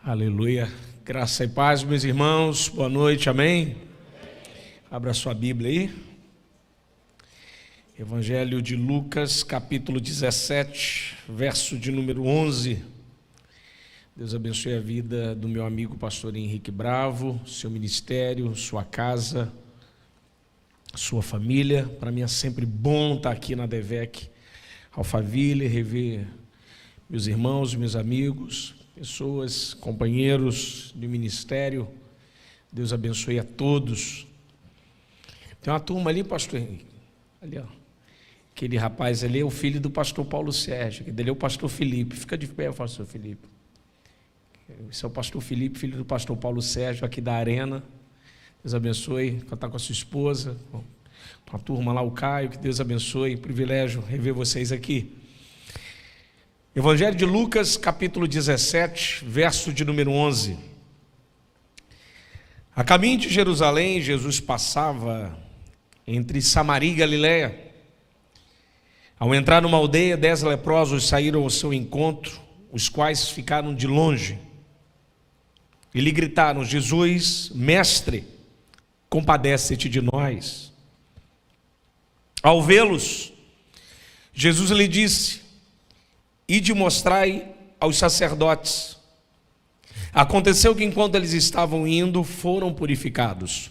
Aleluia, graça e paz, meus irmãos, boa noite, amém? Abra sua Bíblia aí, Evangelho de Lucas, capítulo 17, verso de número 11. Deus abençoe a vida do meu amigo pastor Henrique Bravo, seu ministério, sua casa, sua família. Para mim é sempre bom estar aqui na DEVEC Alphaville, rever meus irmãos, meus amigos, pessoas, companheiros de ministério. Deus abençoe a todos. Tem uma turma ali, pastor Henrique, ali, ó. Aquele rapaz ali é o filho do pastor Paulo Sérgio, que dele é o pastor Felipe. Fica de pé, pastor Felipe. Esse é o pastor Felipe, filho do pastor Paulo Sérgio, aqui da Arena. Deus abençoe, está com a sua esposa, com a turma lá, o Caio, que Deus abençoe, privilégio rever vocês aqui. Evangelho de Lucas, capítulo 17, verso de número 11. A caminho de Jerusalém, Jesus passava entre Samaria e Galiléia. Ao entrar numa aldeia, 10 leprosos saíram ao seu encontro, os quais ficaram de longe. E lhe gritaram: Jesus, mestre, compadece-te de nós. Ao vê-los, Jesus lhe disse: ide mostrai aos sacerdotes. Aconteceu que enquanto eles estavam indo, foram purificados.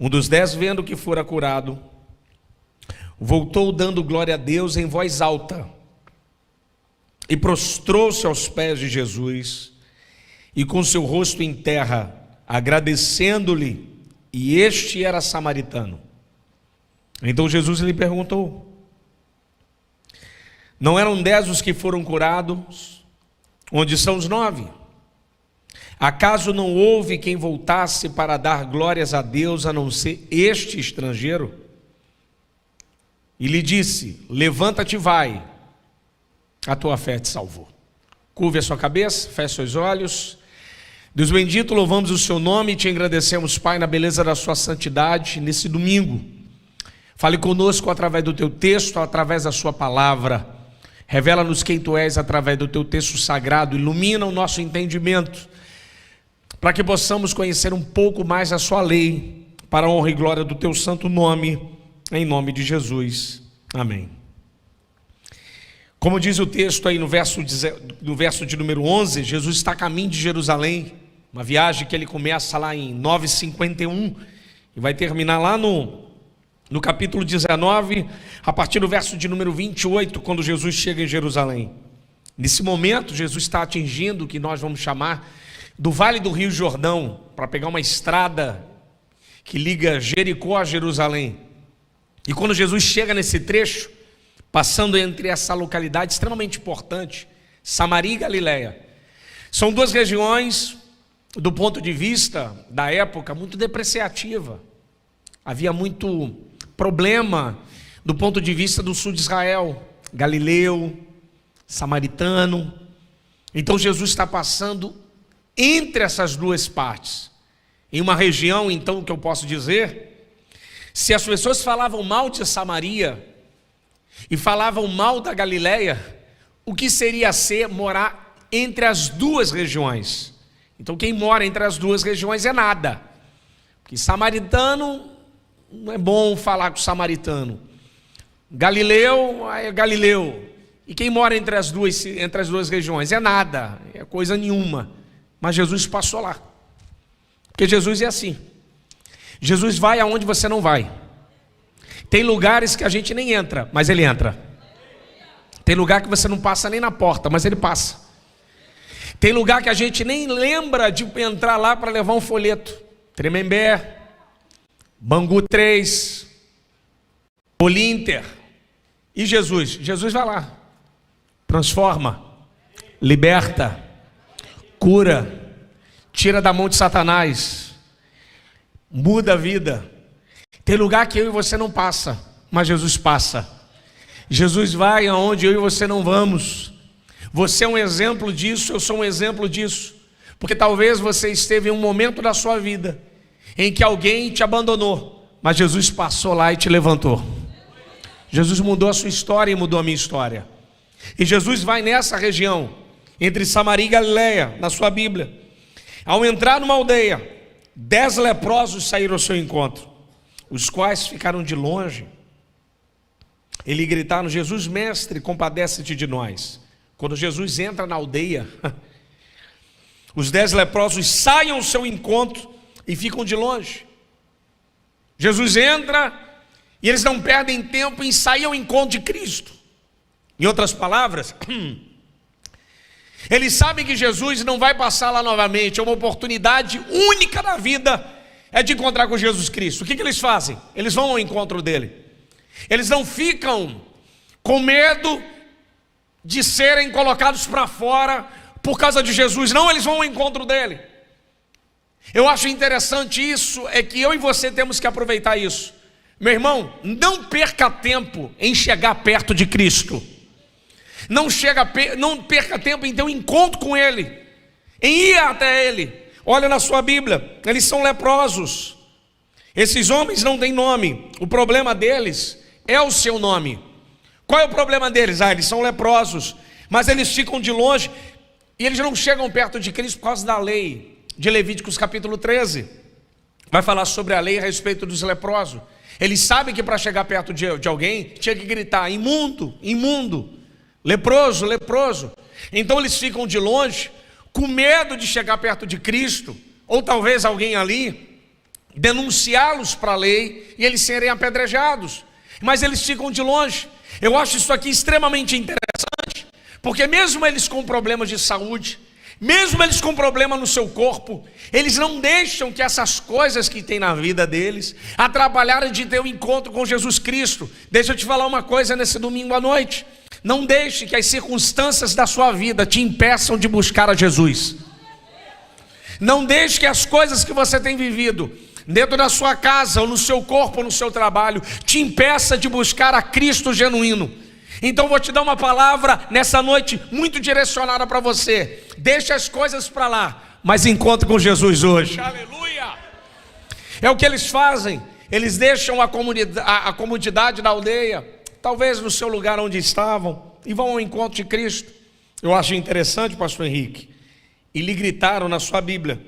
Um dos 10, vendo que fora curado, voltou dando glória a Deus em voz alta e prostrou-se aos pés de Jesus e com seu rosto em terra, agradecendo-lhe, e este era samaritano. Então Jesus lhe perguntou: não eram 10 os que foram curados? Onde são os 9? Acaso não houve quem voltasse para dar glórias a Deus, a não ser este estrangeiro? E lhe disse: levanta-te e vai, a tua fé te salvou. Curve a sua cabeça, feche seus olhos. Deus bendito, louvamos o seu nome e te agradecemos, Pai, na beleza da sua santidade, nesse domingo. Fale conosco através do teu texto, através da sua palavra. Revela-nos quem tu és através do teu texto sagrado. Ilumina o nosso entendimento, para que possamos conhecer um pouco mais a sua lei, para a honra e glória do teu santo nome, em nome de Jesus. Amém. Como diz o texto aí no verso de número 11, Jesus está a caminho de Jerusalém, uma viagem que ele começa lá em 9:51 e vai terminar lá no capítulo 19, a partir do verso de número 28, quando Jesus chega em Jerusalém. Nesse momento, Jesus está atingindo o que nós vamos chamar do Vale do Rio Jordão, para pegar uma estrada que liga Jericó a Jerusalém. E quando Jesus chega nesse trecho, passando entre essa localidade extremamente importante, Samaria e Galiléia, são duas regiões, do ponto de vista da época, muito depreciativa. Havia muito problema do ponto de vista do sul de Israel, galileu, samaritano. Então Jesus está passando entre essas duas partes, em uma região, então, que eu posso dizer, se as pessoas falavam mal de Samaria e falavam mal da Galiléia, o que seria ser morar entre as duas regiões? Então quem mora entre as duas regiões é nada, porque samaritano não é bom falar com o samaritano, Galileu é Galileu, e quem mora entre as duas regiões é nada, é coisa nenhuma. Mas Jesus passou lá, porque Jesus é assim. Jesus vai aonde você não vai. Tem lugares que a gente nem entra, mas ele entra. Tem lugar que você não passa nem na porta, mas ele passa. Tem lugar que a gente nem lembra de entrar lá para levar um folheto. Tremembé, Bangu 3, Olinter. E Jesus vai lá, transforma, liberta, cura, tira da mão de Satanás, muda a vida. Tem lugar que eu e você não passa, mas Jesus passa. Jesus vai aonde eu e você não vamos. Você é um exemplo disso, eu sou um exemplo disso. Porque talvez você esteve em um momento da sua vida em que alguém te abandonou, mas Jesus passou lá e te levantou. Jesus mudou a sua história e mudou a minha história. E Jesus vai nessa região entre Samaria e Galileia, na sua Bíblia. Ao entrar numa aldeia, 10 leprosos saíram ao seu encontro, os quais ficaram de longe. Eles gritaram: Jesus, mestre, compadece-te de nós. Quando Jesus entra na aldeia, os 10 leprosos saem ao seu encontro e ficam de longe. Jesus entra e eles não perdem tempo em sair ao encontro de Cristo. Em outras palavras, eles sabem que Jesus não vai passar lá novamente. É uma oportunidade única na vida, é de encontrar com Jesus Cristo. O que eles fazem? Eles vão ao encontro dele. Eles não ficam com medo de serem colocados para fora por causa de Jesus. Não, eles vão ao encontro dele. Eu acho interessante isso, é que eu e você temos que aproveitar isso. Meu irmão, não perca tempo em chegar perto de Cristo. Não perca tempo em ter um encontro com Ele, em ir até Ele. Olha na sua Bíblia, eles são leprosos. Esses homens não têm nome. O problema deles é o seu nome. Qual é o problema deles? Eles são leprosos, mas eles ficam de longe e eles não chegam perto de Cristo por causa da lei de Levíticos capítulo 13. Vai falar sobre a lei a respeito dos leprosos. Eles sabem que para chegar perto de alguém tinha que gritar: imundo, imundo, leproso, leproso. Então eles ficam de longe, com medo de chegar perto de Cristo, ou talvez alguém ali denunciá-los para a lei e eles serem apedrejados. Mas eles ficam de longe. Eu acho isso aqui extremamente interessante, porque mesmo eles com problemas de saúde, mesmo eles com problema no seu corpo, eles não deixam que essas coisas que tem na vida deles atrapalharem de ter um encontro com Jesus Cristo. Deixa eu te falar uma coisa nesse domingo à noite: não deixe que as circunstâncias da sua vida te impeçam de buscar a Jesus. Não deixe que as coisas que você tem vivido dentro da sua casa, ou no seu corpo, ou no seu trabalho, te impeça de buscar a Cristo genuíno. Então vou te dar uma palavra nessa noite muito direcionada para você. Deixa as coisas para lá, mas encontre com Jesus hoje. Aleluia! É o que eles fazem. Eles deixam a comodidade da aldeia, talvez no seu lugar onde estavam, e vão ao encontro de Cristo. Eu acho interessante, pastor Henrique, e lhe gritaram na sua Bíblia: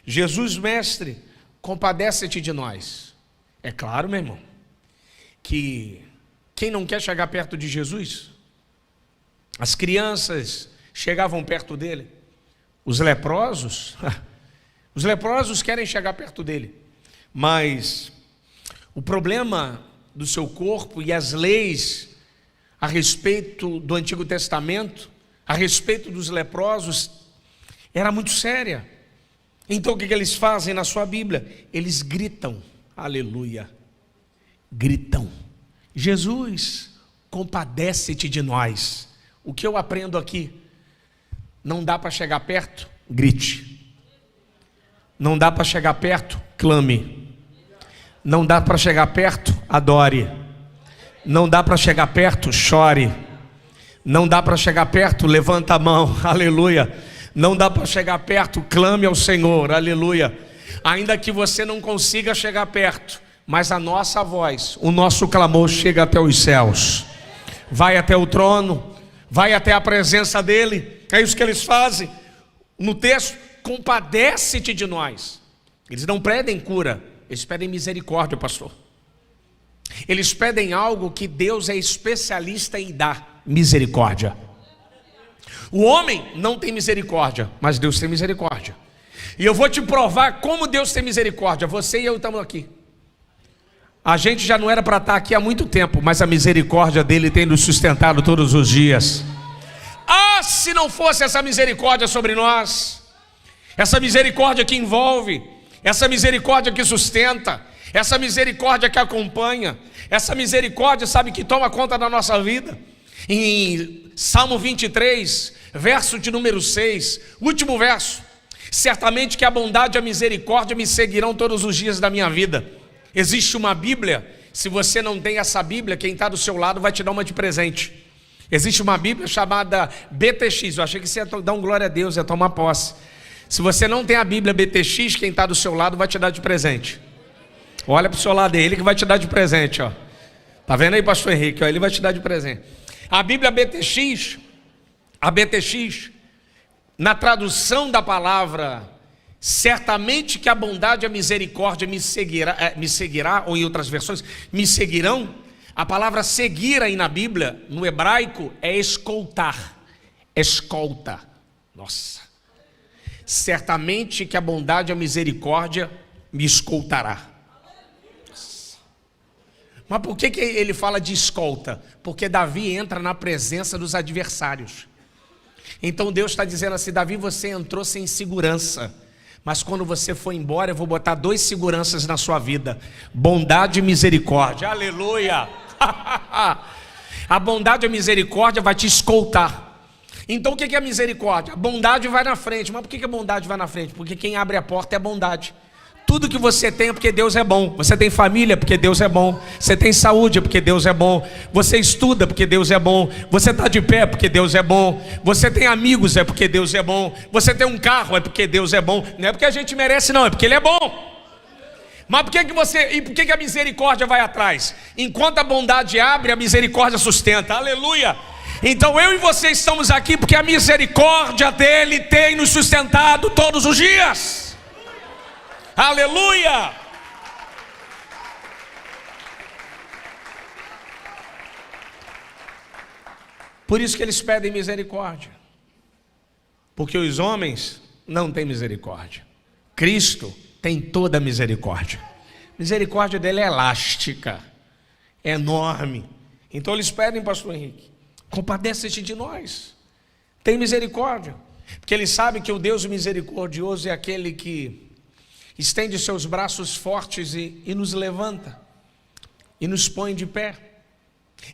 Jesus, mestre, compadece-te de nós. É claro, meu irmão, que quem não quer chegar perto de Jesus? As crianças chegavam perto dele. Os leprosos querem chegar perto dele. Mas o problema do seu corpo e as leis a respeito do Antigo Testamento, a respeito dos leprosos, era muito séria. Então o que eles fazem na sua Bíblia? Eles gritam, aleluia, gritam: Jesus, compadece-te de nós. O que eu aprendo aqui? Não dá para chegar perto? Grite. Não dá para chegar perto? Clame. Não dá para chegar perto? Adore. Não dá para chegar perto? Chore. Não dá para chegar perto? Levanta a mão, aleluia. Não dá para chegar perto? Clame ao Senhor, aleluia. Ainda que você não consiga chegar perto, mas a nossa voz, o nosso clamor chega até os céus, vai até o trono, vai até a presença dele. É isso que eles fazem no texto: compadece-te de nós. Eles não pedem cura, eles pedem misericórdia, pastor. Eles pedem algo que Deus é especialista em dar: misericórdia. O homem não tem misericórdia, mas Deus tem misericórdia. E eu vou te provar como Deus tem misericórdia. Você e eu estamos aqui. A gente já não era para estar aqui há muito tempo, mas a misericórdia dele tem nos sustentado todos os dias. Ah, se não fosse essa misericórdia sobre nós, essa misericórdia que envolve, essa misericórdia que sustenta, essa misericórdia que acompanha, essa misericórdia, sabe, que toma conta da nossa vida. Em Salmo 23, verso de número 6, último verso: certamente que a bondade e a misericórdia me seguirão todos os dias da minha vida. Existe uma Bíblia, se você não tem essa Bíblia, quem está do seu lado vai te dar uma de presente. Existe uma Bíblia chamada BTX, eu achei que você ia dar um glória a Deus, ia tomar posse. Se você não tem a Bíblia BTX, quem está do seu lado vai te dar de presente. Olha para o seu lado, é ele que vai te dar de presente, ó. Tá vendo aí, pastor Henrique? Ó, ele vai te dar de presente. A Bíblia BTX, na tradução da palavra, certamente que a bondade e a misericórdia me seguirá, ou em outras versões, me seguirão. A palavra seguir aí na Bíblia, no hebraico, é escoltar. Escolta. Nossa. Certamente que a bondade e a misericórdia me escoltará. Nossa. Mas por que ele fala de escolta? Porque Davi entra na presença dos adversários. Então Deus está dizendo assim: Davi, você entrou sem segurança, mas quando você for embora, eu vou botar 2 seguranças na sua vida: bondade e misericórdia. Aleluia! A bondade e a misericórdia vai te escoltar. Então o que é a misericórdia? A bondade vai na frente. Mas por que a bondade vai na frente? Porque quem abre a porta é a bondade. Tudo que você tem é porque Deus é bom. Você tem família porque Deus é bom. Você tem saúde porque Deus é bom. Você estuda porque Deus é bom. Você está de pé porque Deus é bom. Você tem amigos é porque Deus é bom. Você tem um carro é porque Deus é bom. Não é porque a gente merece não, é porque Ele é bom. Mas por que a misericórdia vai atrás? Enquanto a bondade abre, a misericórdia sustenta. Aleluia! Então eu e você estamos aqui porque a misericórdia dele tem nos sustentado todos os dias. Aleluia! Por isso que eles pedem misericórdia, porque os homens não têm misericórdia. Cristo tem toda a misericórdia. A misericórdia dele é elástica, é enorme. Então eles pedem, pastor Henrique, compadece-te de nós, tem misericórdia, porque eles sabem que o Deus misericordioso é aquele que estende seus braços fortes e nos levanta, e nos põe de pé.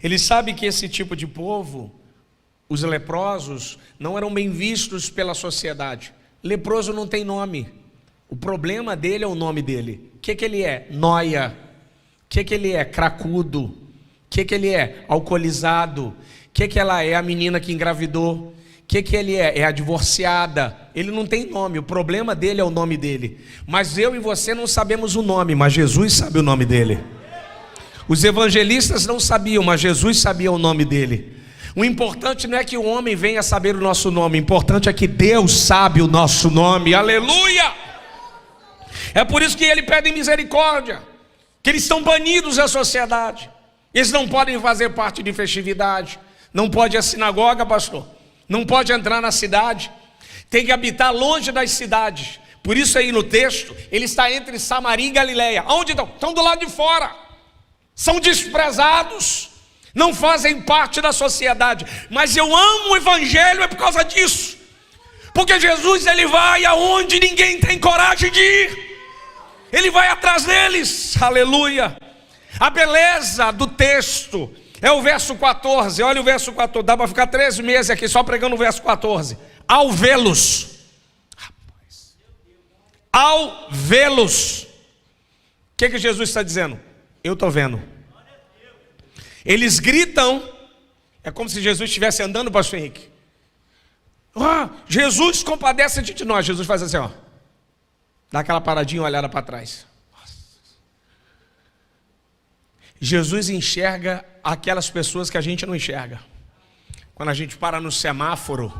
Eles sabem que esse tipo de povo, os leprosos, não eram bem vistos pela sociedade. Leproso não tem nome, o problema dele é o nome dele. O que ele é? Nóia. O que ele é? Cracudo. O que ele é? Alcoolizado. O que ela é? A menina que engravidou. O que ele é? É a divorciada. Ele não tem nome, o problema dele é o nome dele. Mas eu e você não sabemos o nome, mas Jesus sabe o nome dele. Os evangelistas não sabiam, mas Jesus sabia o nome dele. O importante não é que o homem venha saber o nosso nome, o importante é que Deus sabe o nosso nome. Aleluia! É por isso que ele pede misericórdia, que eles estão banidos da sociedade. Eles não podem fazer parte de festividade, não pode ir à sinagoga, pastor, não pode entrar na cidade, tem que habitar longe das cidades. Por isso aí no texto, ele está entre Samaria e Galileia. Onde estão? Estão do lado de fora, são desprezados, não fazem parte da sociedade. Mas eu amo o evangelho é por causa disso, porque Jesus ele vai aonde ninguém tem coragem de ir, ele vai atrás deles. Aleluia! A beleza do texto é o verso 14, olha o verso 14, dá para ficar 13 meses aqui só pregando o verso 14. Ao vê-los, ao vê-los, o que Jesus está dizendo? Eu estou vendo. Eles gritam, é como se Jesus estivesse andando, pastor Henrique. Jesus compadece de nós. Jesus faz assim, ó, dá aquela paradinha, olhada para trás. Jesus enxerga aquelas pessoas que a gente não enxerga. Quando a gente para no semáforo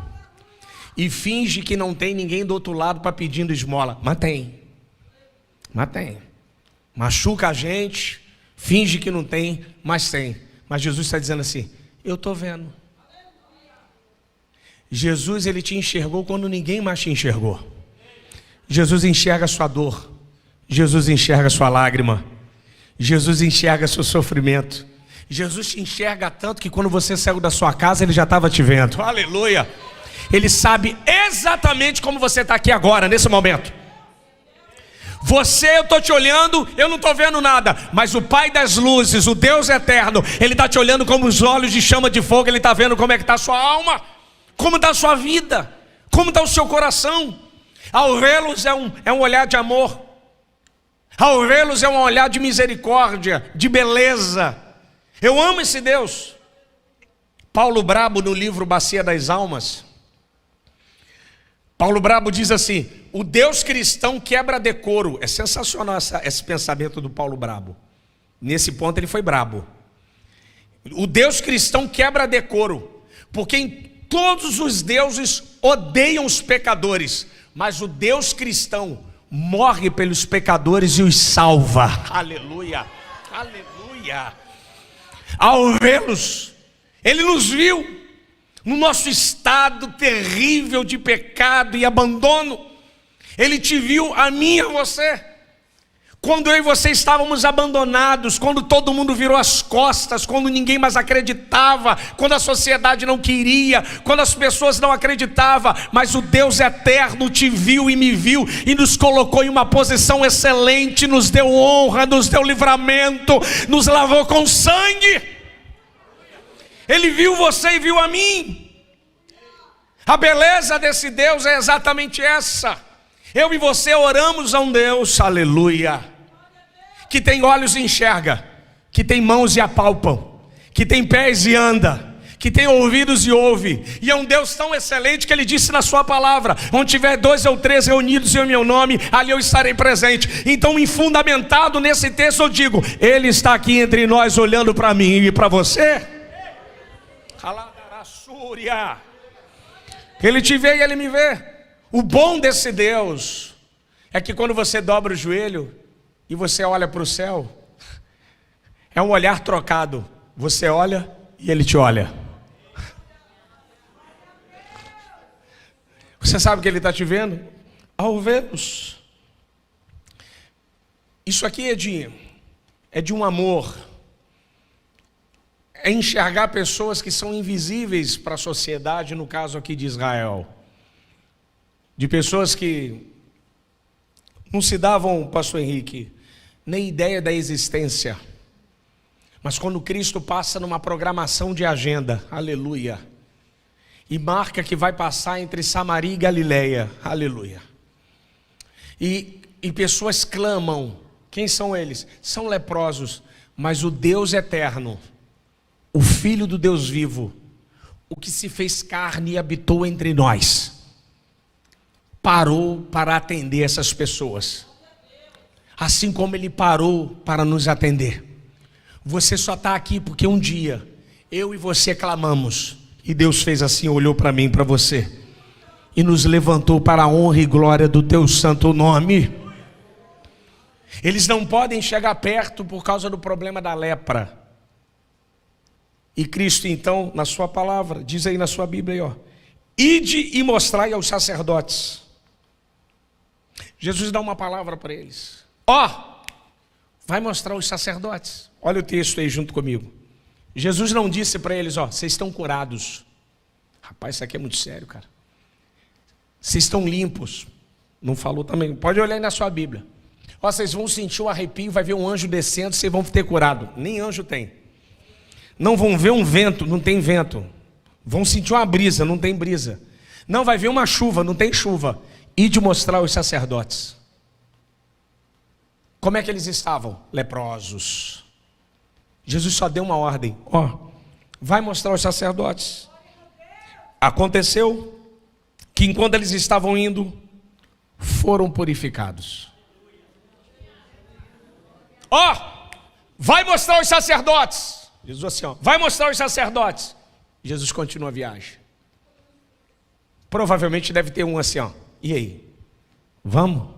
e finge que não tem ninguém do outro lado para pedindo esmola, mas tem. Machuca a gente, finge que não tem, mas tem. Mas Jesus está dizendo assim, eu estou vendo. Jesus ele te enxergou quando ninguém mais te enxergou. Jesus enxerga a sua dor, Jesus enxerga a sua lágrima, Jesus enxerga seu sofrimento. Jesus te enxerga tanto que quando você saiu da sua casa, ele já estava te vendo. Aleluia! Ele sabe exatamente como você está aqui agora, nesse momento. Você, eu estou te olhando, eu não estou vendo nada, mas o Pai das luzes, o Deus eterno, ele está te olhando como os olhos de chama de fogo. Ele está vendo como é que está a sua alma, como está a sua vida, como está o seu coração. Ao vê-los é um olhar de amor, ao vê-los é um olhar de misericórdia, de beleza. Eu amo esse Deus. Paulo Brabo, no livro Bacia das Almas, Paulo Brabo diz assim, o Deus cristão quebra decoro. É sensacional esse pensamento do Paulo Brabo. Nesse ponto ele foi brabo. O Deus cristão quebra decoro, porque todos os deuses odeiam os pecadores, mas o Deus cristão morre pelos pecadores e os salva. Aleluia, aleluia. Ao vê-los, Ele nos viu no nosso estado terrível de pecado e abandono. Ele te viu, a mim e a você, quando eu e você estávamos abandonados, quando todo mundo virou as costas, quando ninguém mais acreditava, quando a sociedade não queria, quando as pessoas não acreditavam, mas o Deus eterno te viu e me viu e nos colocou em uma posição excelente, nos deu honra, nos deu livramento, nos lavou com sangue. Ele viu você e viu a mim. A beleza desse Deus é exatamente essa. Eu e você oramos a um Deus, aleluia, que tem olhos e enxerga, que tem mãos e apalpam, que tem pés e anda, que tem ouvidos e ouve, e é um Deus tão excelente que Ele disse na sua palavra: onde tiver 2 ou 3 reunidos em meu nome, ali eu estarei presente. Então, fundamentado nesse texto, eu digo: Ele está aqui entre nós, olhando para mim e para você. Ele te vê e Ele me vê. O bom desse Deus é que quando você dobra o joelho e você olha para o céu, é um olhar trocado. Você olha e Ele te olha. Você sabe que Ele está te vendo? Ao vê-los. Isso aqui é de um amor. É enxergar pessoas que são invisíveis para a sociedade, no caso aqui de Israel. De pessoas que não se davam, pastor Henrique, nem ideia da existência. Mas quando Cristo passa numa programação de agenda, aleluia, e marca que vai passar entre Samaria e Galileia, aleluia. E pessoas clamam. Quem são eles? São leprosos, mas o Deus eterno, o Filho do Deus vivo, o que se fez carne e habitou entre nós, parou para atender essas pessoas, assim como Ele parou para nos atender. Você só está aqui porque um dia eu e você clamamos, e Deus fez assim, olhou para mim e para você, e nos levantou para a honra e glória do teu santo nome. Eles não podem chegar perto por causa do problema da lepra. E Cristo então, na sua palavra, diz aí na sua Bíblia aí, ó: ide e mostrai aos sacerdotes. Jesus dá uma palavra para eles. Vai mostrar aos sacerdotes. Olha o texto aí junto comigo. Jesus não disse para eles: vocês estão curados. Rapaz, isso aqui é muito sério, cara. Vocês estão limpos. Não falou também. Pode olhar aí na sua Bíblia. Vocês vão sentir um arrepio, vai ver um anjo descendo, vocês vão ter curado. Nem anjo tem. Não vão ver um vento, não tem vento. Vão sentir uma brisa, não tem brisa. Não vai ver uma chuva, não tem chuva. E de mostrar aos sacerdotes. Como é que eles estavam? Leprosos. Jesus só deu uma ordem: vai mostrar aos sacerdotes. Aconteceu que enquanto eles estavam indo, foram purificados. Vai mostrar aos sacerdotes. Jesus assim, vai mostrar aos sacerdotes. Jesus continua a viagem. Provavelmente deve ter um assim, e aí? Vamos?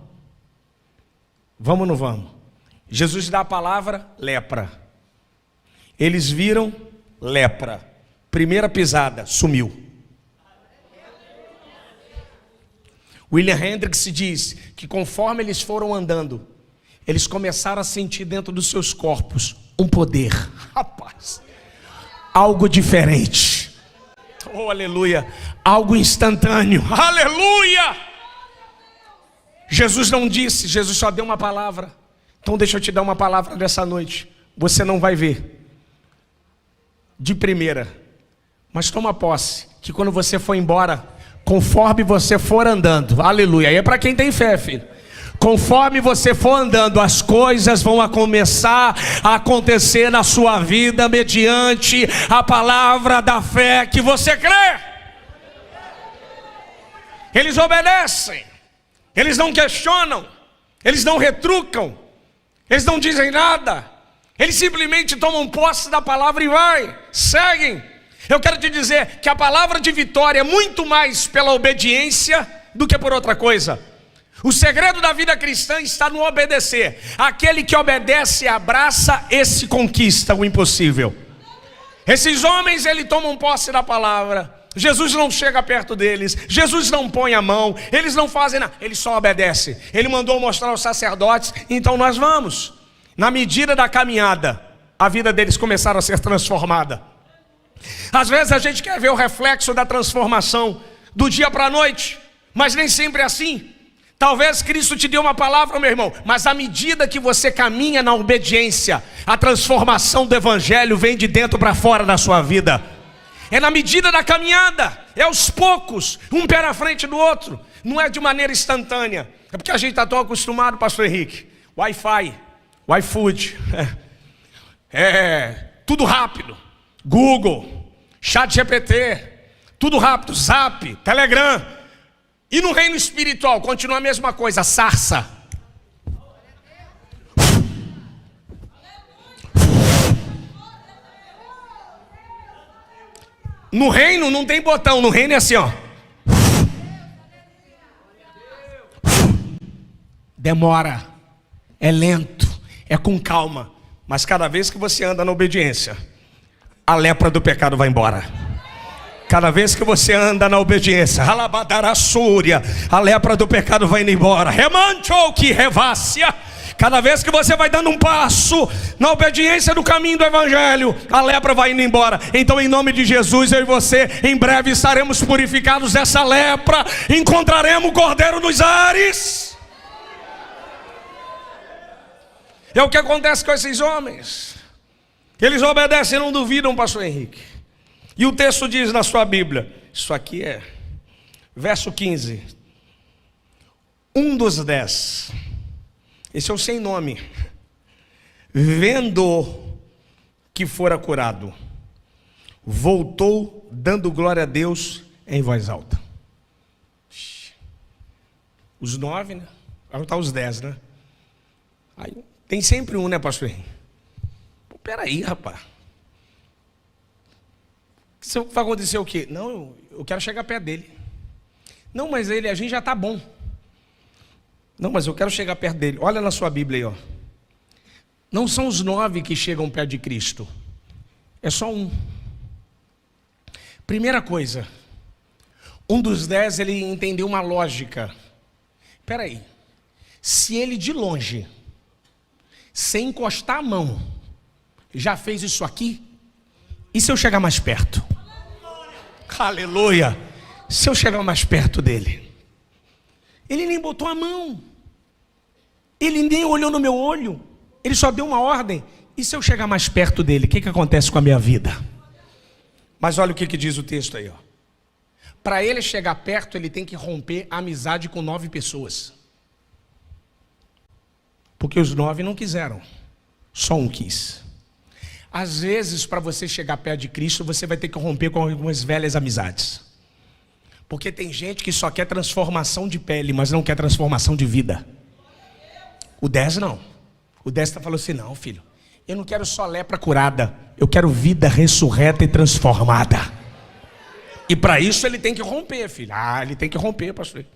Vamos ou não vamos? Jesus dá a palavra: lepra. Eles viram lepra. Primeira pisada, sumiu. William Hendricks diz que conforme eles foram andando, eles começaram a sentir dentro dos seus corpos um poder. Rapaz, algo diferente. Aleluia. Algo instantâneo. Aleluia. Jesus não disse, Jesus só deu uma palavra. Então deixa eu te dar uma palavra dessa noite. Você não vai ver de primeira, mas toma posse, que quando você for embora, conforme você for andando, aleluia, aí é para quem tem fé, filho. Conforme você for andando, as coisas vão começar a acontecer na sua vida, mediante a palavra da fé que você crê. Eles obedecem, eles não questionam, eles não retrucam, eles não dizem nada, eles simplesmente tomam posse da palavra e seguem. Eu quero te dizer que a palavra de vitória é muito mais pela obediência do que por outra coisa. O segredo da vida cristã está no obedecer. Aquele que obedece e abraça, esse conquista o impossível. Esses homens, eles tomam posse da palavra. Jesus não chega perto deles, Jesus não põe a mão, eles não fazem nada, eles só obedecem. Ele mandou mostrar aos sacerdotes, então nós vamos. Na medida da caminhada, a vida deles começaram a ser transformada. Às vezes a gente quer ver o reflexo da transformação do dia para a noite, mas nem sempre é assim. Talvez Cristo te deu uma palavra, meu irmão, mas à medida que você caminha na obediência, a transformação do evangelho vem de dentro para fora da sua vida. É na medida da caminhada, é aos poucos, um pé na frente do outro. Não é de maneira instantânea. É porque a gente está tão acostumado, pastor Henrique. Wi-Fi, iFood, tudo rápido. Google, ChatGPT, tudo rápido. Zap, Telegram. E no reino espiritual, continua a mesma coisa, sarça. No reino não tem botão, no reino é assim, ó. Demora, é lento, é com calma. Mas cada vez que você anda na obediência, a lepra do pecado vai embora. Cada vez que você anda na obediência, a lepra do pecado vai indo embora. Remanchou que revácia. Cada vez que você vai dando um passo na obediência do caminho do evangelho, a lepra vai indo embora. Então, em nome de Jesus, eu e você, em breve estaremos purificados dessa lepra. Encontraremos o Cordeiro nos ares. É o que acontece com esses homens. Eles obedecem e não duvidam, pastor Henrique. E o texto diz na sua Bíblia, isso aqui é verso 15. Um dos 10. Esse é o sem nome. Vendo que fora curado, voltou dando glória a Deus em voz alta. Os 9, né? Vai estar os 10, né? Aí, tem sempre um, né, pastor Henrique? Peraí, rapaz. Vai acontecer o quê? Não, eu quero chegar perto dele. Não, mas a gente já está bom. Não, mas eu quero chegar perto dele. Olha na sua Bíblia aí, ó. Não são os 9 que chegam perto de Cristo. É só um. Primeira coisa. Um dos 10, ele entendeu uma lógica. Espera aí. Se ele de longe, sem encostar a mão, já fez isso aqui, e se eu chegar mais perto? Aleluia! Se eu chegar mais perto dele, ele nem botou a mão, ele nem olhou no meu olho, ele só deu uma ordem. E se eu chegar mais perto dele, o que acontece com a minha vida? Mas olha o que diz o texto aí, ó. Para ele chegar perto, ele tem que romper a amizade com 9 pessoas. Porque os 9 não quiseram, só um quis. Às vezes, para você chegar perto de Cristo, você vai ter que romper com algumas velhas amizades. Porque tem gente que só quer transformação de pele, mas não quer transformação de vida. O 10 não. O 10 está falando assim, não, filho, eu não quero só lepra curada, eu quero vida ressurreta e transformada. E para isso ele tem que romper, filho. Ele tem que romper, pastor.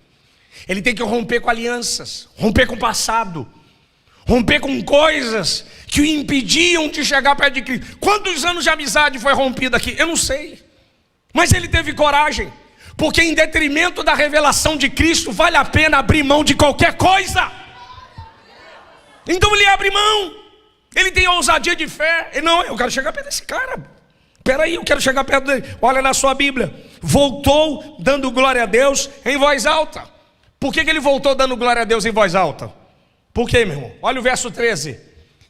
Ele tem que romper com alianças, romper com o passado, romper com coisas que o impediam de chegar perto de Cristo. Quantos anos de amizade foi rompido aqui? Eu não sei. Mas ele teve coragem. Porque em detrimento da revelação de Cristo, vale a pena abrir mão de qualquer coisa. Então ele abre mão. Ele tem ousadia de fé. Ele, não, eu quero chegar perto desse cara. Espera aí, eu quero chegar perto dele. Olha na sua Bíblia. Voltou dando glória a Deus em voz alta. Por que ele voltou dando glória a Deus em voz alta? Por quê, meu irmão? Olha o verso 13.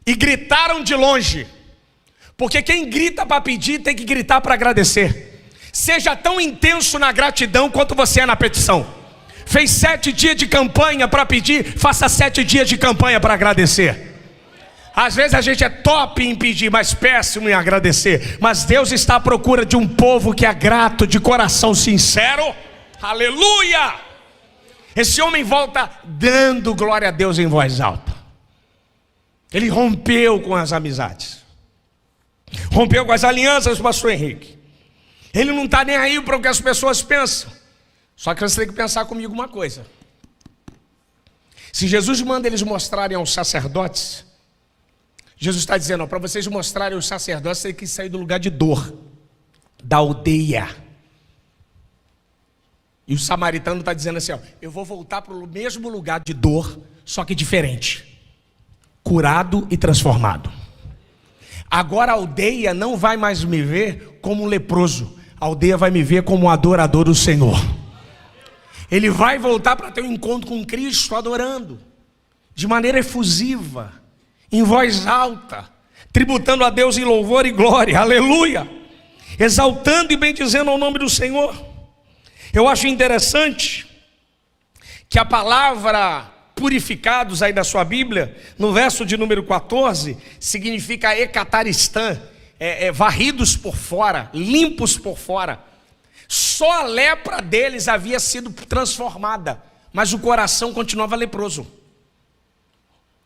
E gritaram de longe. Porque quem grita para pedir tem que gritar para agradecer. Seja tão intenso na gratidão quanto você é na petição. Fez 7 dias de campanha para pedir, faça 7 dias de campanha para agradecer. Às vezes a gente é top em pedir, mas péssimo em agradecer. Mas Deus está à procura de um povo que é grato, de coração sincero. Aleluia! Esse homem volta dando glória a Deus em voz alta. Ele rompeu com as amizades, rompeu com as alianças, pastor Henrique. Ele não está nem aí para o que as pessoas pensam. Só que você tem que pensar comigo uma coisa. Se Jesus manda eles mostrarem aos sacerdotes, Jesus está dizendo, para vocês mostrarem aos sacerdotes, tem que sair do lugar de dor, da aldeia. E o samaritano está dizendo assim, ó, eu vou voltar para o mesmo lugar de dor, só que diferente. Curado e transformado. Agora a aldeia não vai mais me ver como um leproso. A aldeia vai me ver como um adorador do Senhor. Ele vai voltar para ter um encontro com Cristo adorando, de maneira efusiva, em voz alta, tributando a Deus em louvor e glória, aleluia, exaltando e bendizendo ao nome do Senhor. Eu acho interessante que a palavra purificados aí da sua Bíblia, no verso de número 14, significa ecataristã, varridos por fora, limpos por fora. Só a lepra deles havia sido transformada, mas o coração continuava leproso.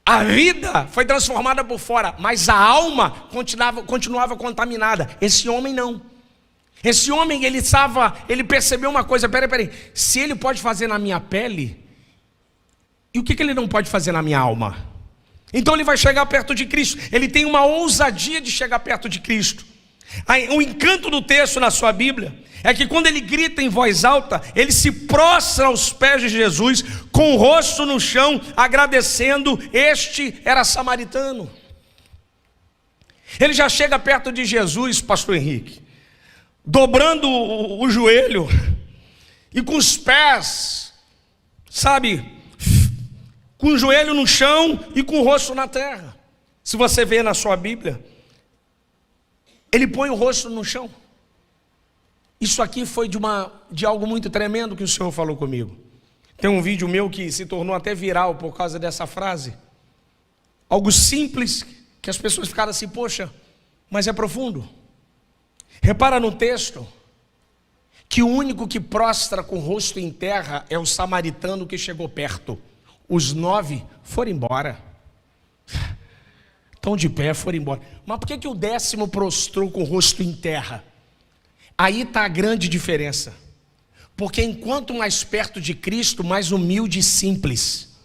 A vida foi transformada por fora, mas a alma continuava contaminada. Esse homem não. Esse homem, ele percebeu uma coisa, peraí, se ele pode fazer na minha pele, e o que ele não pode fazer na minha alma? Então ele vai chegar perto de Cristo, ele tem uma ousadia de chegar perto de Cristo. O encanto do texto na sua Bíblia é que quando ele grita em voz alta, ele se prostra aos pés de Jesus, com o rosto no chão, agradecendo. Este era samaritano. Ele já chega perto de Jesus, pastor Henrique, dobrando o joelho, e com os pés, com o joelho no chão e com o rosto na terra. Se você vê na sua Bíblia, ele põe o rosto no chão. Isso aqui foi de algo muito tremendo que o Senhor falou comigo. Tem um vídeo meu que se tornou até viral por causa dessa frase. Algo simples, que as pessoas ficaram assim, poxa, mas é profundo. Repara no texto, que o único que prostra com o rosto em terra é o samaritano que chegou perto. Os 9 foram embora. Estão de pé, foram embora. Mas por que o 10º prostrou com o rosto em terra? Aí está a grande diferença. Porque enquanto mais perto de Cristo, mais humilde e simples.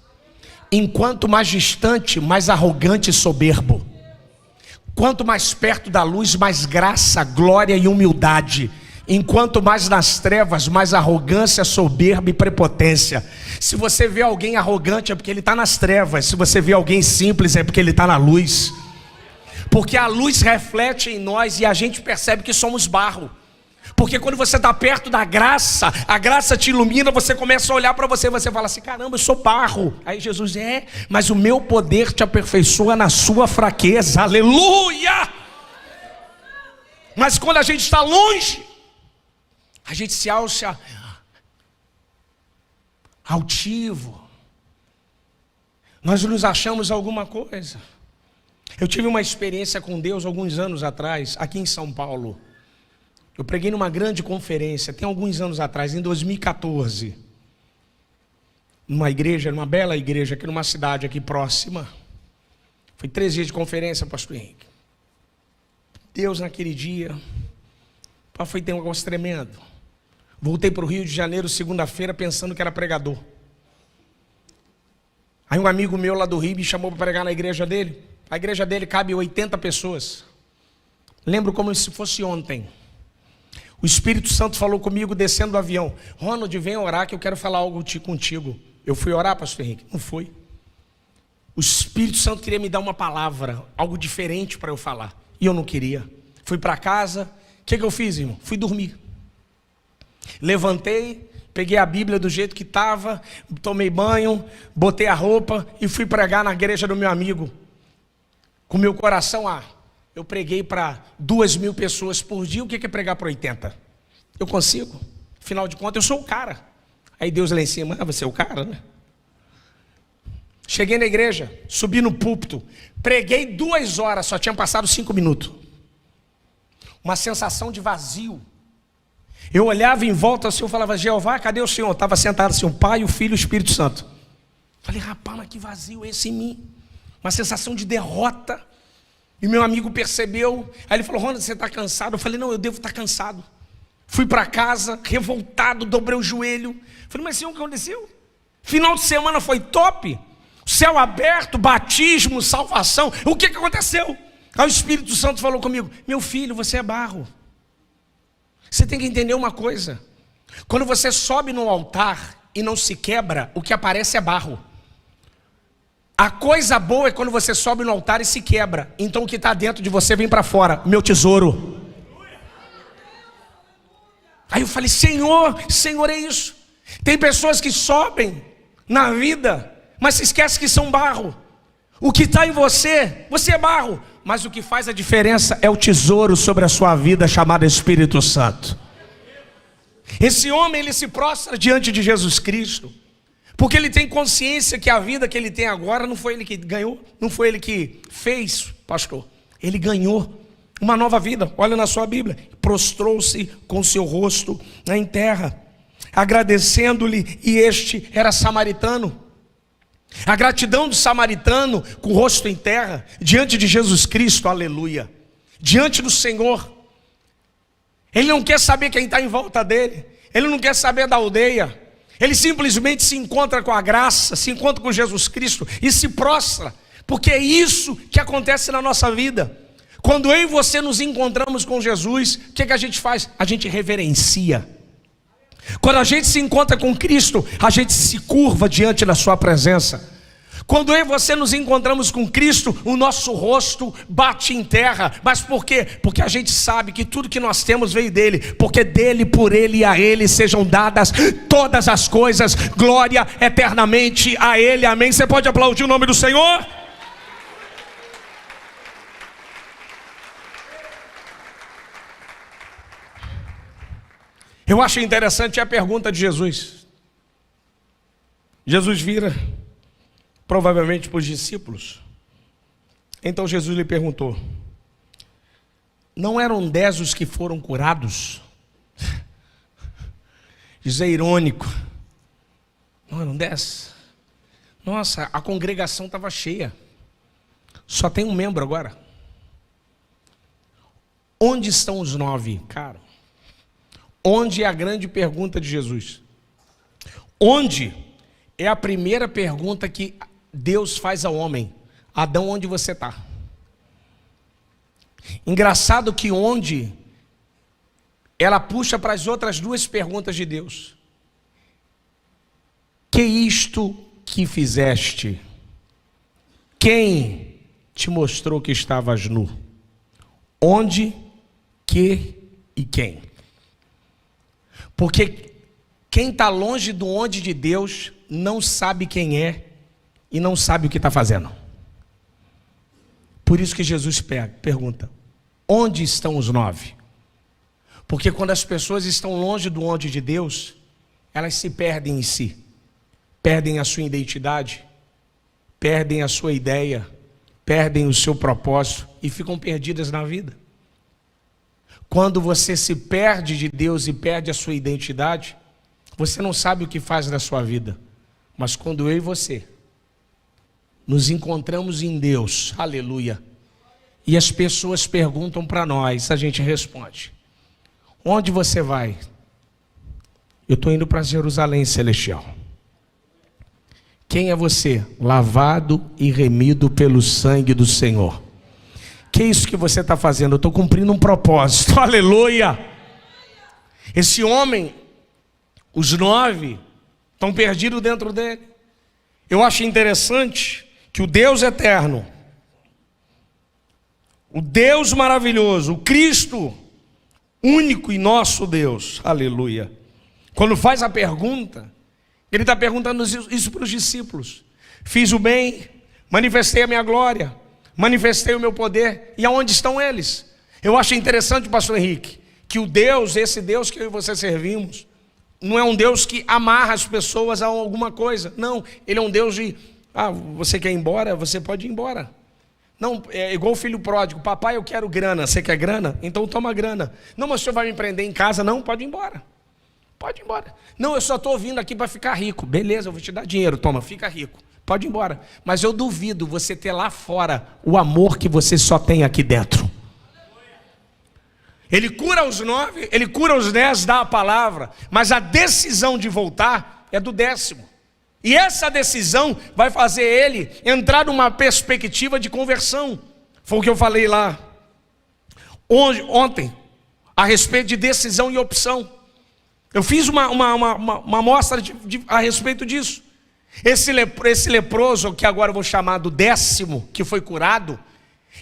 Enquanto mais distante, mais arrogante e soberbo. Quanto mais perto da luz, mais graça, glória e humildade. Enquanto mais nas trevas, mais arrogância, soberba e prepotência. Se você vê alguém arrogante é porque ele está nas trevas. Se você vê alguém simples é porque ele está na luz. Porque a luz reflete em nós e a gente percebe que somos barro. Porque quando você está perto da graça, a graça te ilumina, você começa a olhar para você, você fala assim, caramba, eu sou barro. Aí Jesus, mas o meu poder te aperfeiçoa na sua fraqueza, aleluia! Mas quando a gente está longe, a gente se acha altivo, nós nos achamos alguma coisa. Eu tive uma experiência com Deus alguns anos atrás, aqui em São Paulo. Eu preguei numa grande conferência, tem alguns anos atrás, em 2014. Numa igreja, numa bela igreja, aqui numa cidade aqui próxima. Foi 3 dias de conferência, pastor Henrique. Deus naquele dia, foi ter um negócio tremendo. Voltei para o Rio de Janeiro, segunda-feira, pensando que era pregador. Aí um amigo meu lá do Rio me chamou para pregar na igreja dele. A igreja dele cabe 80 pessoas. Lembro como se fosse ontem. O Espírito Santo falou comigo descendo do avião. Ronald, vem orar que eu quero falar algo contigo. Eu fui orar, pastor Henrique? Não foi. O Espírito Santo queria me dar uma palavra, algo diferente para eu falar. E eu não queria. Fui para casa. O que eu fiz, irmão? Fui dormir. Levantei, peguei a Bíblia do jeito que estava, tomei banho, botei a roupa e fui pregar na igreja do meu amigo. Com meu coração, eu preguei para 2.000 pessoas por dia. O que é pregar para 80? Eu consigo. Afinal de contas, eu sou o cara. Aí Deus lá em cima, você é o cara, né? Cheguei na igreja, subi no púlpito, preguei 2 horas, só tinha passado 5 minutos. Uma sensação de vazio. Eu olhava em volta assim, eu falava, Jeová, cadê o Senhor? Estava sentado assim, o Pai, o Filho e o Espírito Santo. Falei, rapaz, mas que vazio é esse em mim? Uma sensação de derrota. E meu amigo percebeu. Aí ele falou, Ronald, você está cansado? Eu falei, não, eu devo estar cansado. Fui para casa, revoltado, dobrei o joelho. Falei, mas Senhor, o que aconteceu? Final de semana foi top. Céu aberto, batismo, salvação. O que aconteceu? Aí o Espírito Santo falou comigo, meu filho, você é barro. Você tem que entender uma coisa. Quando você sobe no altar e não se quebra, o que aparece é barro. A coisa boa é quando você sobe no altar e se quebra. Então o que está dentro de você vem para fora. Meu tesouro. Aí eu falei, Senhor, Senhor, é isso. Tem pessoas que sobem na vida, mas se esquece que são barro. O que está em você, você é barro. Mas o que faz a diferença é o tesouro sobre a sua vida, chamado Espírito Santo. Esse homem, ele se prostra diante de Jesus Cristo, porque ele tem consciência que a vida que ele tem agora não foi ele que ganhou, não foi ele que fez, pastor. Ele ganhou uma nova vida. Olha na sua Bíblia. Prostrou-se com seu rosto em terra, agradecendo-lhe, e este era samaritano. A gratidão do samaritano com o rosto em terra, diante de Jesus Cristo, aleluia, diante do Senhor. Ele não quer saber quem está em volta dele, ele não quer saber da aldeia, ele simplesmente se encontra com a graça, se encontra com Jesus Cristo e se prostra, porque é isso que acontece na nossa vida. Quando eu e você nos encontramos com Jesus, o que a gente faz? A gente reverencia. Quando a gente se encontra com Cristo, a gente se curva diante da sua presença. Quando eu e você nos encontramos com Cristo, o nosso rosto bate em terra. Mas por quê? Porque a gente sabe que tudo que nós temos veio dele. Porque dele, por ele e a ele sejam dadas todas as coisas. Glória eternamente a ele, amém. Você pode aplaudir o nome do Senhor? Eu acho interessante a pergunta de Jesus. Jesus vira, provavelmente para os discípulos. Então Jesus lhe perguntou, não eram 10 os que foram curados? Isso é irônico. Não eram 10? Nossa, a congregação estava cheia. Só tem um membro agora. Onde estão os 9? Cara, onde é a grande pergunta de Jesus? Onde é a primeira pergunta que Deus faz ao homem. Adão, onde você está? Engraçado que onde ela puxa para as outras duas perguntas de Deus. Que isto que fizeste? Quem te mostrou que estavas nu? Onde, que e quem? Porque quem está longe do onde de Deus não sabe quem é e não sabe o que está fazendo. Por isso que Jesus pergunta, onde estão os 9? Porque quando as pessoas estão longe do onde de Deus, elas se perdem em si, perdem a sua identidade, perdem a sua ideia, perdem o seu propósito e ficam perdidas na vida. Quando você se perde de Deus e perde a sua identidade, você não sabe o que faz da sua vida. Mas quando eu e você nos encontramos em Deus, aleluia, e as pessoas perguntam para nós, a gente responde, onde você vai? Eu estou indo para Jerusalém celestial. Quem é você? Lavado e remido pelo sangue do Senhor. Que é isso que você está fazendo? Eu estou cumprindo um propósito, aleluia. Esse homem, os 9 estão perdidos dentro dele. Eu acho interessante que o Deus eterno, o Deus maravilhoso, o Cristo único e nosso Deus, aleluia, quando faz a pergunta, ele está perguntando isso para os discípulos. Fiz o bem, manifestei a minha glória, manifestei o meu poder, e aonde estão eles? Eu acho interessante, pastor Henrique, que o Deus, esse Deus que eu e você servimos, não é um Deus que amarra as pessoas a alguma coisa. Não, ele é um Deus de, você quer ir embora? Você pode ir embora. Não, é igual o filho pródigo, papai, eu quero grana, você quer grana? Então toma grana. Não, mas o senhor vai me prender em casa? Não, pode ir embora. Pode ir embora. Não, eu só estou vindo aqui para ficar rico. Beleza, eu vou te dar dinheiro, toma, fica rico. Pode ir embora. Mas eu duvido você ter lá fora o amor que você só tem aqui dentro. Ele cura os 9, ele cura os 10, dá a palavra, mas a decisão de voltar é do 10º. E essa decisão vai fazer ele entrar numa perspectiva de conversão. Foi o que eu falei lá ontem, a respeito de decisão e opção. Eu fiz uma mostra a respeito disso. Esse leproso, que agora eu vou chamar do 10º, que foi curado,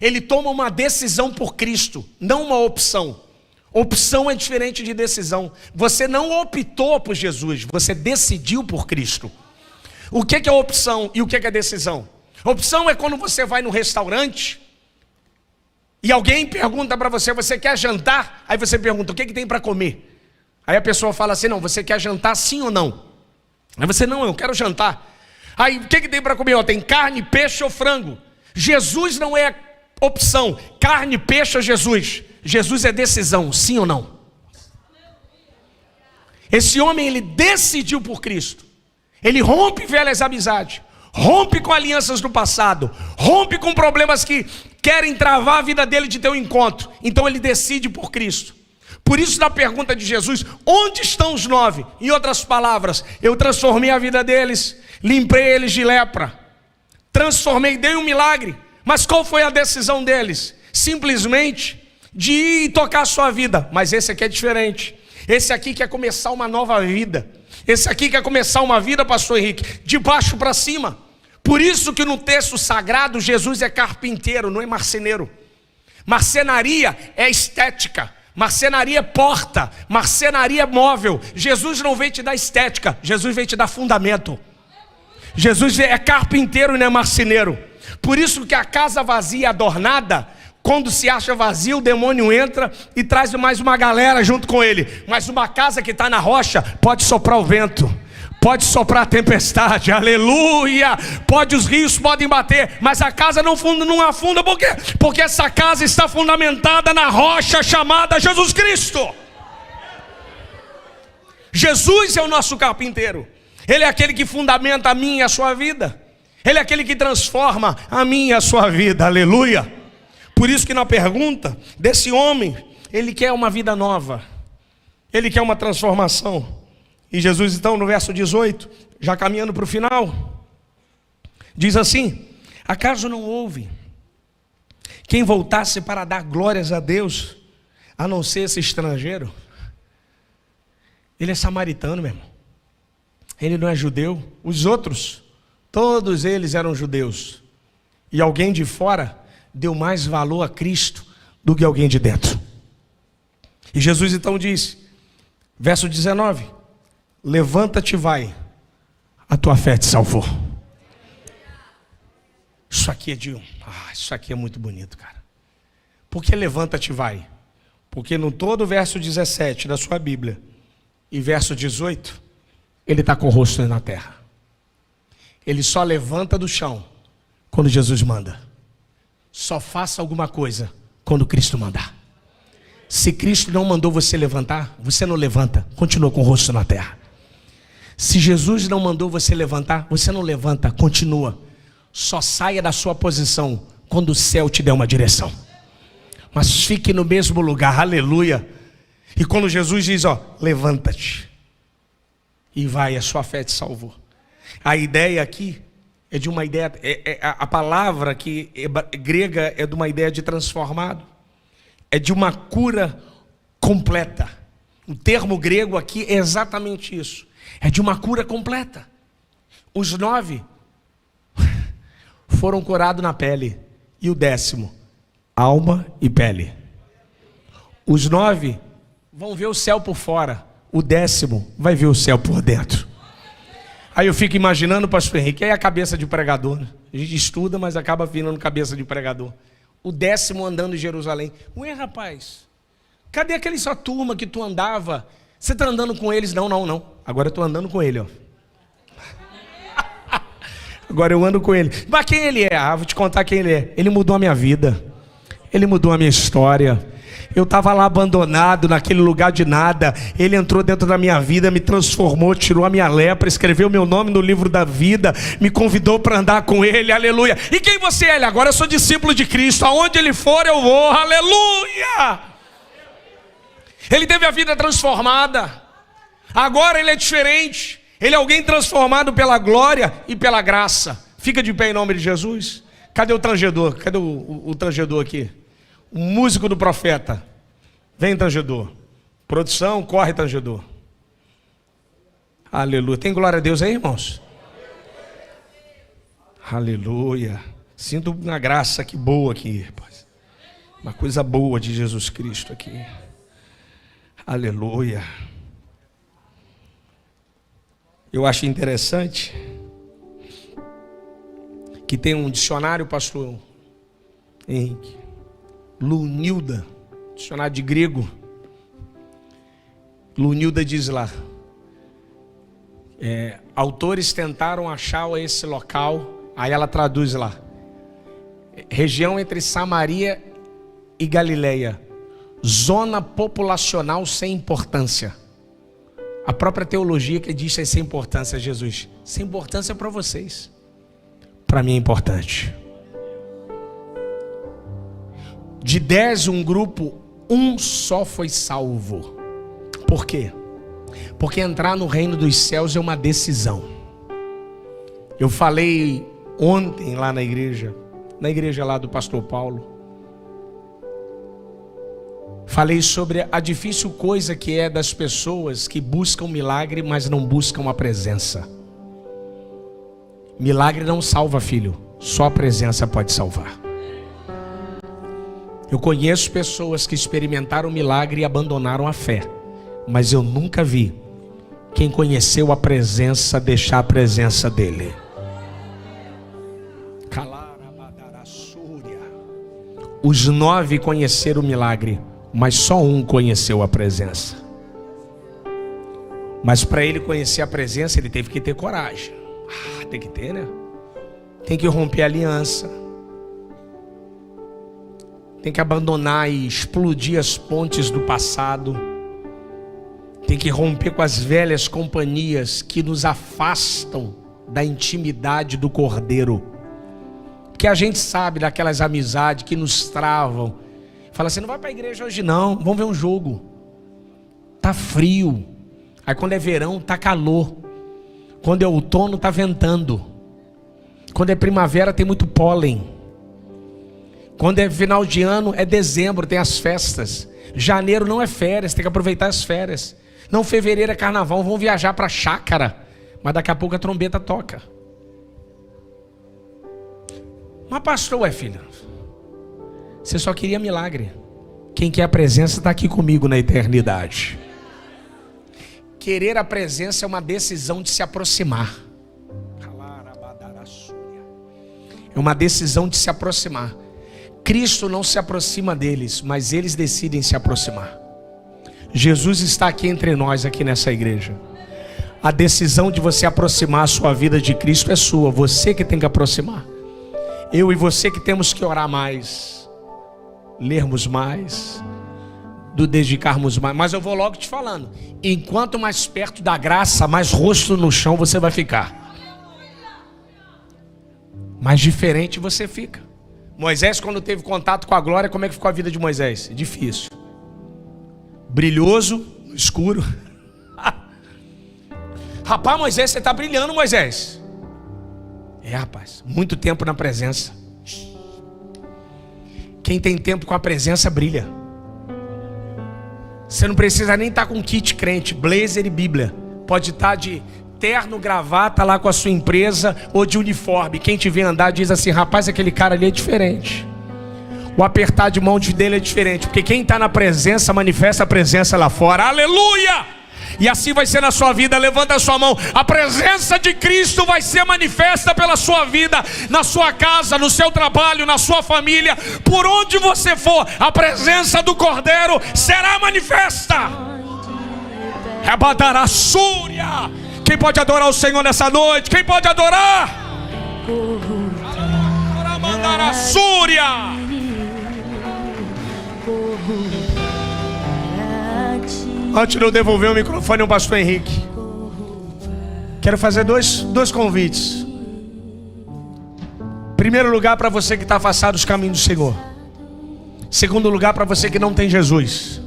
ele toma uma decisão por Cristo, não uma opção. Opção é diferente de decisão. Você não optou por Jesus, você decidiu por Cristo. O que é opção e o que é decisão? Opção é quando você vai no restaurante e alguém pergunta para você, você quer jantar? Aí você pergunta, o que tem para comer? Aí a pessoa fala assim, não, você quer jantar sim ou não? Aí você, não, eu quero jantar. Aí o que tem para comer? Ó, tem carne, peixe ou frango. Jesus não é opção, carne, peixe ou Jesus? Jesus é decisão, sim ou não? Esse homem, ele decidiu por Cristo. Ele rompe velhas amizades, rompe com alianças do passado, rompe com problemas que querem travar a vida dele de ter um encontro. Então ele decide por Cristo. Por isso, na pergunta de Jesus, onde estão os 9? Em outras palavras, eu transformei a vida deles, limpei eles de lepra, transformei, dei um milagre. Mas qual foi a decisão deles? Simplesmente de ir e tocar a sua vida. Mas esse aqui é diferente. Esse aqui quer começar uma nova vida. Esse aqui quer começar uma vida, pastor Henrique, de baixo para cima. Por isso que no texto sagrado, Jesus é carpinteiro, não é marceneiro. Marcenaria é estética. Marcenaria é porta. Marcenaria é móvel. Jesus não veio te dar estética, Jesus veio te dar fundamento. Jesus é carpinteiro e não é marceneiro. Por isso que a casa vazia, adornada, quando se acha vazio, o demônio entra e traz mais uma galera junto com ele. Mas uma casa que está na rocha, pode soprar o vento, pode soprar a tempestade, aleluia. Os rios podem bater, mas a casa não afunda. Por quê? Porque essa casa está fundamentada na rocha chamada Jesus Cristo. Jesus é o nosso carpinteiro. Ele é aquele que fundamenta a minha e a sua vida. Ele é aquele que transforma a minha e a sua vida, aleluia. Por isso que na pergunta desse homem, ele quer uma vida nova, ele quer uma transformação. E Jesus então no verso 18, já caminhando para o final, diz assim: acaso não houve quem voltasse para dar glórias a Deus, a não ser esse estrangeiro? Ele é samaritano, meu irmão. Ele não é judeu. Os outros, todos eles eram judeus. E alguém de fora deu mais valor a Cristo do que alguém de dentro. E Jesus então disse, verso 19: levanta-te e vai, a tua fé te salvou. Isso aqui isso aqui é muito bonito, cara. Por que levanta-te e vai? Porque no todo o verso 17 da sua Bíblia e verso 18, ele está com o rosto na terra. Ele só levanta do chão quando Jesus manda. Só faça alguma coisa quando Cristo mandar. Se Cristo não mandou você levantar, você não levanta, continua com o rosto na terra. Se Jesus não mandou você levantar, você não levanta, continua. Só saia da sua posição quando o céu te der uma direção. Mas fique no mesmo lugar, aleluia. E quando Jesus diz, levanta-te e vai, a sua fé te salvou. A ideia aqui é de uma ideia, a palavra que grega é de uma ideia de transformado, é de uma cura completa. O termo grego aqui é exatamente isso, é de uma cura completa. Os 9 foram curados na pele, e o 10º, alma e pele. Os 9 vão ver o céu por fora, o 10º vai ver o céu por dentro. Aí eu fico imaginando, pastor Henrique, aí a cabeça de pregador, né? A gente estuda, mas acaba virando cabeça de pregador. O 10º andando em Jerusalém. Ué, rapaz, cadê aquele sua turma que tu andava? Você está andando com eles? Não. Agora eu estou andando com ele, Agora eu ando com ele. Mas quem ele é? Vou te contar quem ele é. Ele mudou a minha vida. Ele mudou a minha história. Eu estava lá abandonado, naquele lugar de nada. Ele entrou dentro da minha vida, me transformou, tirou a minha lepra, escreveu meu nome no livro da vida, me convidou para andar com ele, aleluia. E quem você é? Agora eu sou discípulo de Cristo, aonde ele for eu vou, aleluia. Ele teve a vida transformada. Agora ele é diferente. Ele é alguém transformado pela glória e pela graça. Fica de pé em nome de Jesus. Cadê o tangedor? Cadê o tangedor aqui? O músico do profeta. Vem, tangedor. Produção, corre, tangedor. Aleluia. Tem glória a Deus aí, irmãos? Aleluia. Sinto uma graça que boa aqui, rapaz. Uma coisa boa de Jesus Cristo aqui. Aleluia. Eu acho interessante que tem um dicionário, pastor Henrique, Lunilda, dicionário de grego. Lunilda diz lá, autores tentaram achar esse local, aí ela traduz lá, região entre Samaria e Galileia, zona populacional sem importância. A própria teologia que diz sem importância, Jesus, sem importância para vocês, para mim é importante. De 10, um grupo, um só foi salvo. Por quê? Porque entrar no reino dos céus é uma decisão. Eu falei ontem lá na igreja lá do pastor Paulo, falei sobre a difícil coisa que é das pessoas que buscam milagre, mas não buscam a presença. Milagre não salva, filho, só a presença pode salvar. Eu conheço pessoas que experimentaram o milagre e abandonaram a fé, mas eu nunca vi quem conheceu a presença deixar a presença dele. Os 9 conheceram o milagre, mas só um conheceu a presença. Mas para ele conhecer a presença, ele teve que ter coragem. Tem que ter, né? Tem que romper a aliança. Tem que abandonar e explodir as pontes do passado. Tem que romper com as velhas companhias que nos afastam da intimidade do Cordeiro. Porque a gente sabe daquelas amizades que nos travam. Fala assim, não vai para a igreja hoje não, vamos ver um jogo. Tá frio. Aí quando é verão, tá calor. Quando é outono, tá ventando. Quando é primavera, tem muito pólen. Quando é final de ano, é dezembro, tem as festas. Janeiro não é férias, tem que aproveitar as férias. Não, fevereiro é carnaval, vão viajar para a chácara. Mas daqui a pouco a trombeta toca. Mas pastor, filho, você só queria milagre. Quem quer a presença está aqui comigo na eternidade. Querer a presença é uma decisão de se aproximar. É uma decisão de se aproximar. Cristo não se aproxima deles, mas eles decidem se aproximar. Jesus está aqui entre nós, aqui nessa igreja. A decisão de você aproximar a sua vida de Cristo é sua. Você que tem que aproximar. Eu e você que temos que orar mais, lermos mais, dedicarmos mais. Mas eu vou logo te falando, enquanto mais perto da graça, mais rosto no chão você vai ficar. Mais diferente você fica. Moisés, quando teve contato com a glória, como é que ficou a vida de Moisés? Difícil. Brilhoso, escuro. Rapaz, Moisés, você está brilhando, Moisés. Rapaz, muito tempo na presença. Quem tem tempo com a presença brilha. Você não precisa nem estar com kit crente, blazer e Bíblia. Pode estar de terno, gravata lá com a sua empresa ou de uniforme. Quem te vê andar diz assim, rapaz, aquele cara ali é diferente. O apertar de mão dele é diferente, porque quem está na presença manifesta a presença lá fora. Aleluia! E assim vai ser na sua vida. Levanta a sua mão. A presença de Cristo vai ser manifesta pela sua vida, na sua casa, no seu trabalho, na sua família. Por onde você for, a presença do Cordeiro será manifesta. Rebadará súria. Quem pode adorar o Senhor nessa noite? Quem pode adorar? Rebadará súria. Antes de eu devolver o microfone ao pastor Henrique, quero fazer dois convites. Primeiro lugar, para você que está afastado dos caminhos do Senhor. Segundo lugar, para você que não tem Jesus.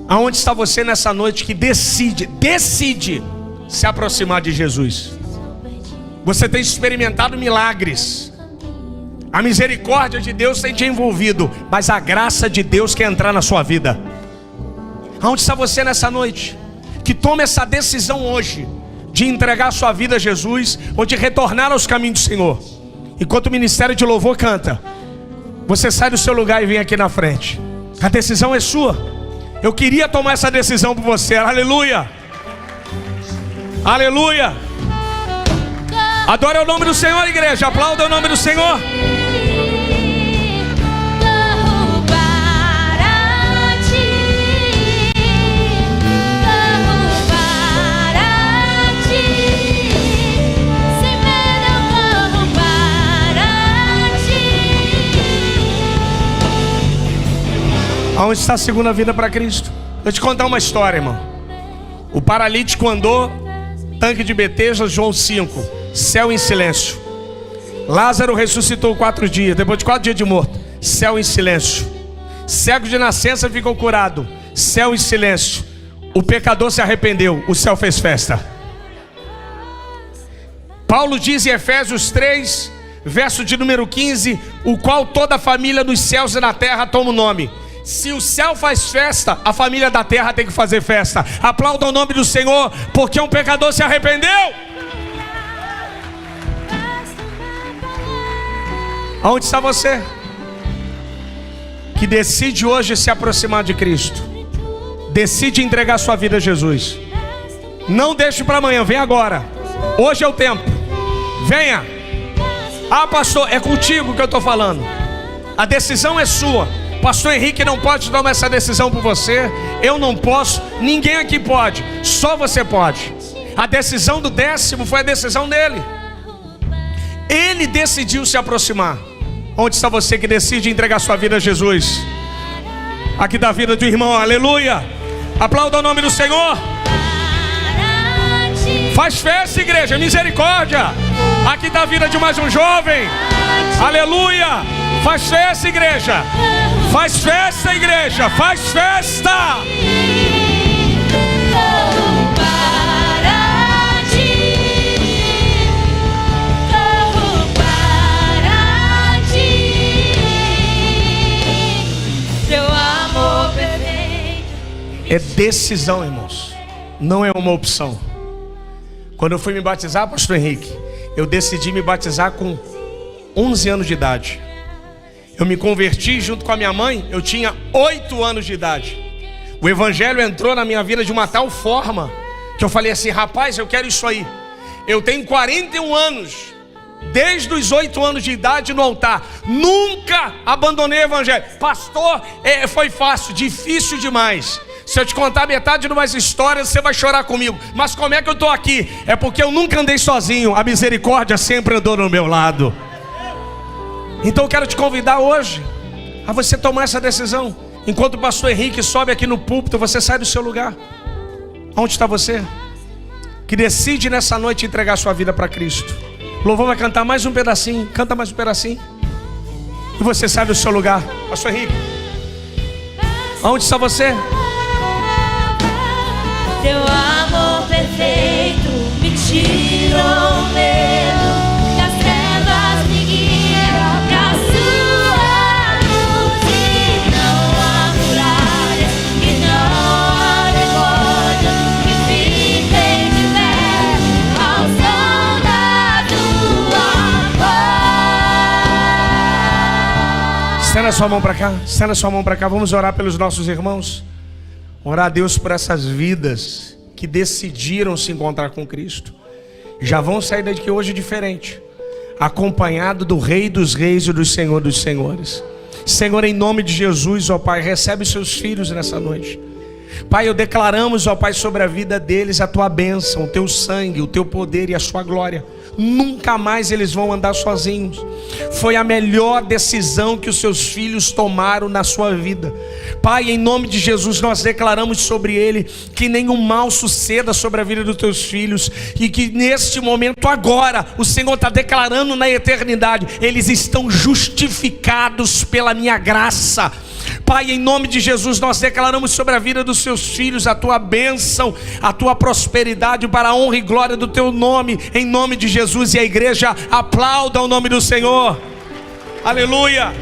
Aonde está você nessa noite que decide se aproximar de Jesus? Você tem experimentado milagres, a misericórdia de Deus tem te envolvido, mas a graça de Deus quer entrar na sua vida. Aonde está você nessa noite que toma essa decisão hoje de entregar a sua vida a Jesus, ou de retornar aos caminhos do Senhor? Enquanto o ministério de louvor canta, você sai do seu lugar e vem aqui na frente. A decisão é sua. Eu queria tomar essa decisão por você. Aleluia, aleluia. Adore o nome do Senhor, igreja. Aplauda o nome do Senhor. Aonde está a segunda vida para Cristo? Vou te contar uma história, irmão. O paralítico andou, tanque de Betesda, João 5, céu em silêncio. Lázaro ressuscitou 4 dias, depois de 4 dias de morto, céu em silêncio. Cego de nascença ficou curado, céu em silêncio. O pecador se arrependeu, o céu fez festa. Paulo diz em Efésios 3, verso de número 15, o qual toda a família dos céus e na terra toma o nome. Se o céu faz festa, a família da terra tem que fazer festa. Aplauda o nome do Senhor, porque um pecador se arrependeu. Aonde está você que decide hoje se aproximar de Cristo? Decide entregar sua vida a Jesus. Não deixe para amanhã, vem agora. Hoje é o tempo. Venha. Ah, pastor, é contigo que eu estou falando. A decisão é sua. Pastor Henrique não pode tomar essa decisão por você. Eu não posso, ninguém aqui pode. Só você pode. A decisão do 10º foi a decisão dele. Ele decidiu se aproximar. Onde está você que decide entregar sua vida a Jesus? Aqui da vida do irmão, aleluia. Aplauda o nome do Senhor. Faz festa, igreja, misericórdia. Aqui da vida de mais um jovem, aleluia. Faz festa, igreja. Faz festa, igreja. Faz festa. É decisão, irmãos. Não é uma opção. Quando eu fui me batizar, pastor Henrique, eu decidi me batizar com 11 anos de idade. Eu me converti junto com a minha mãe, eu tinha 8 anos de idade. O evangelho entrou na minha vida de uma tal forma que eu falei assim, rapaz, eu quero isso aí. Eu tenho 41 anos, desde os 8 anos de idade no altar. Nunca abandonei o evangelho. Pastor, foi fácil, difícil demais. Se eu te contar metade de umas histórias, você vai chorar comigo. Mas como é que eu estou aqui? É porque eu nunca andei sozinho. A misericórdia sempre andou no meu lado. Então eu quero te convidar hoje a você tomar essa decisão. Enquanto o pastor Henrique sobe aqui no púlpito, você sai do seu lugar. Onde está você que decide nessa noite entregar sua vida para Cristo? O louvor vai cantar mais um pedacinho. Canta mais um pedacinho. E você sai do seu lugar. Pastor Henrique, onde está você? Teu amor perfeito me tirou o medo. Das trevas me guia pra sua luz. E não há muralhas, e não há demônio que fiquem de pé ao som da tua voz. Estenda sua mão para cá. Estenda sua mão para cá. Vamos orar pelos nossos irmãos. Orar a Deus por essas vidas que decidiram se encontrar com Cristo. Já vão sair daqui hoje diferente, acompanhado do Rei dos Reis e do Senhor dos Senhores. Senhor, em nome de Jesus, ó Pai, recebe seus filhos nessa noite. Pai, eu declaramos, ó Pai, sobre a vida deles a tua bênção, o teu sangue, o teu poder e a sua glória. Nunca mais eles vão andar sozinhos. Foi a melhor decisão que os seus filhos tomaram na sua vida. Pai, em nome de Jesus, nós declaramos sobre ele que nenhum mal suceda sobre a vida dos teus filhos, e que neste momento agora o Senhor está declarando na eternidade: eles estão justificados pela minha graça. Pai, em nome de Jesus, nós declaramos sobre a vida dos seus filhos a tua bênção, a tua prosperidade, para a honra e glória do teu nome, em nome de Jesus. E a igreja aplauda o nome do Senhor. Aleluia.